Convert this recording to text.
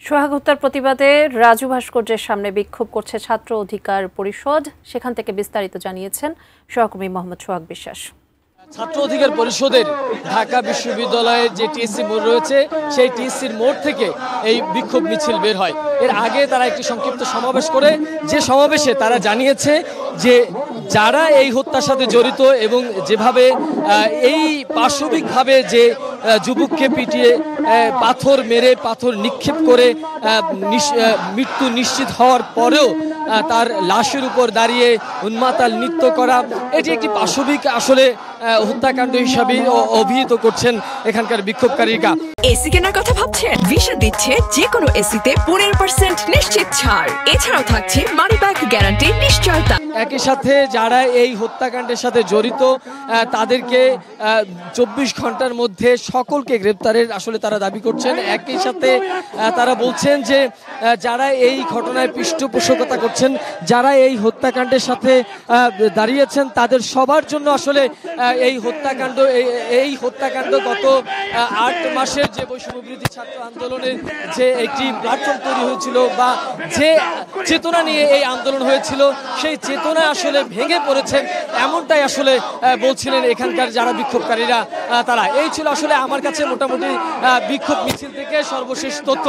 সোহাগ হত্যার প্রতিবাদে রাজু ভাস্কর্যের সামনে বিক্ষোভ করছে ছাত্র অধিকার পরিষদ। সেখান থেকে বিস্তারিত জানিয়েছেন সহকর্মী মোহাম্মদ সোহাগ বিশ্বাস। ছাত্র অধিকার পরিষদের ঢাকা বিশ্ববিদ্যালয়ের যে টিএসসি মোড় রয়েছে সেই টিএসসির মোড় থেকে এই বিক্ষোভ মিছিল বের হয়। এর আগে তারা একটি সংক্ষিপ্ত সমাবেশ করে যে সমাবেশে তারা জানিয়েছে যে যারা এই হত্যার সাথে জড়িত এবং যেভাবে এই পাশবিকভাবে যে যুবককে পিটিয়ে পাথর মেরে পাথর নিক্ষেপ করে মৃত্যু নিশ্চিত হওয়ার পরেও তার লাশের উপর দাঁড়িয়ে উন্মাতাল নৃত্য করা, এটি একটি পাশবিক আসলে হত্যাকাণ্ড হিসাবে অভিহিত করছেন এখানকার বিক্ষোভকারীরা। এসি কেনার কথা ভাবছেন? ভিসা দিচ্ছে যে কোনো এসিতে 15% নিশ্চিত ছাড়। এছাড়াও থাকছে মানি ব্যাক গ্যারান্টি নিশ্চয়তা। একই সাথে যারা এই হত্যাকাণ্ডের সাথে জড়িত তাদেরকে 24 ঘন্টার মধ্যে সকলকে গ্রেপ্তারের আসলে তারা দাবি করছেন। একই সাথে তারা বলছেন যে যারা এই ঘটনায় পৃষ্ঠপোষকতা করছেন, যারা এই হত্যাকাণ্ডের সাথে দাঁড়িয়েছেন, তাদের সবার জন্য আসলে এই হত্যাকাণ্ড গত 8 মাসের যে বৈষম্যবিরোধী ছাত্র আন্দোলনের যে একটি প্ল্যাটফর্ম তৈরি হয়েছিল বা যে চেতনা নিয়ে এই আন্দোলন হয়েছিল, সেই চেতনা আসলে ভেঙে পড়েছে, এমনটাই আসলে বলছিলেন এখানকার যারা বিক্ষোভকারীরা। তারা এই ছিল আসলে আমার কাছে মোটামুটি বিক্ষোভ মিছিল থেকে সর্বশেষ তথ্য।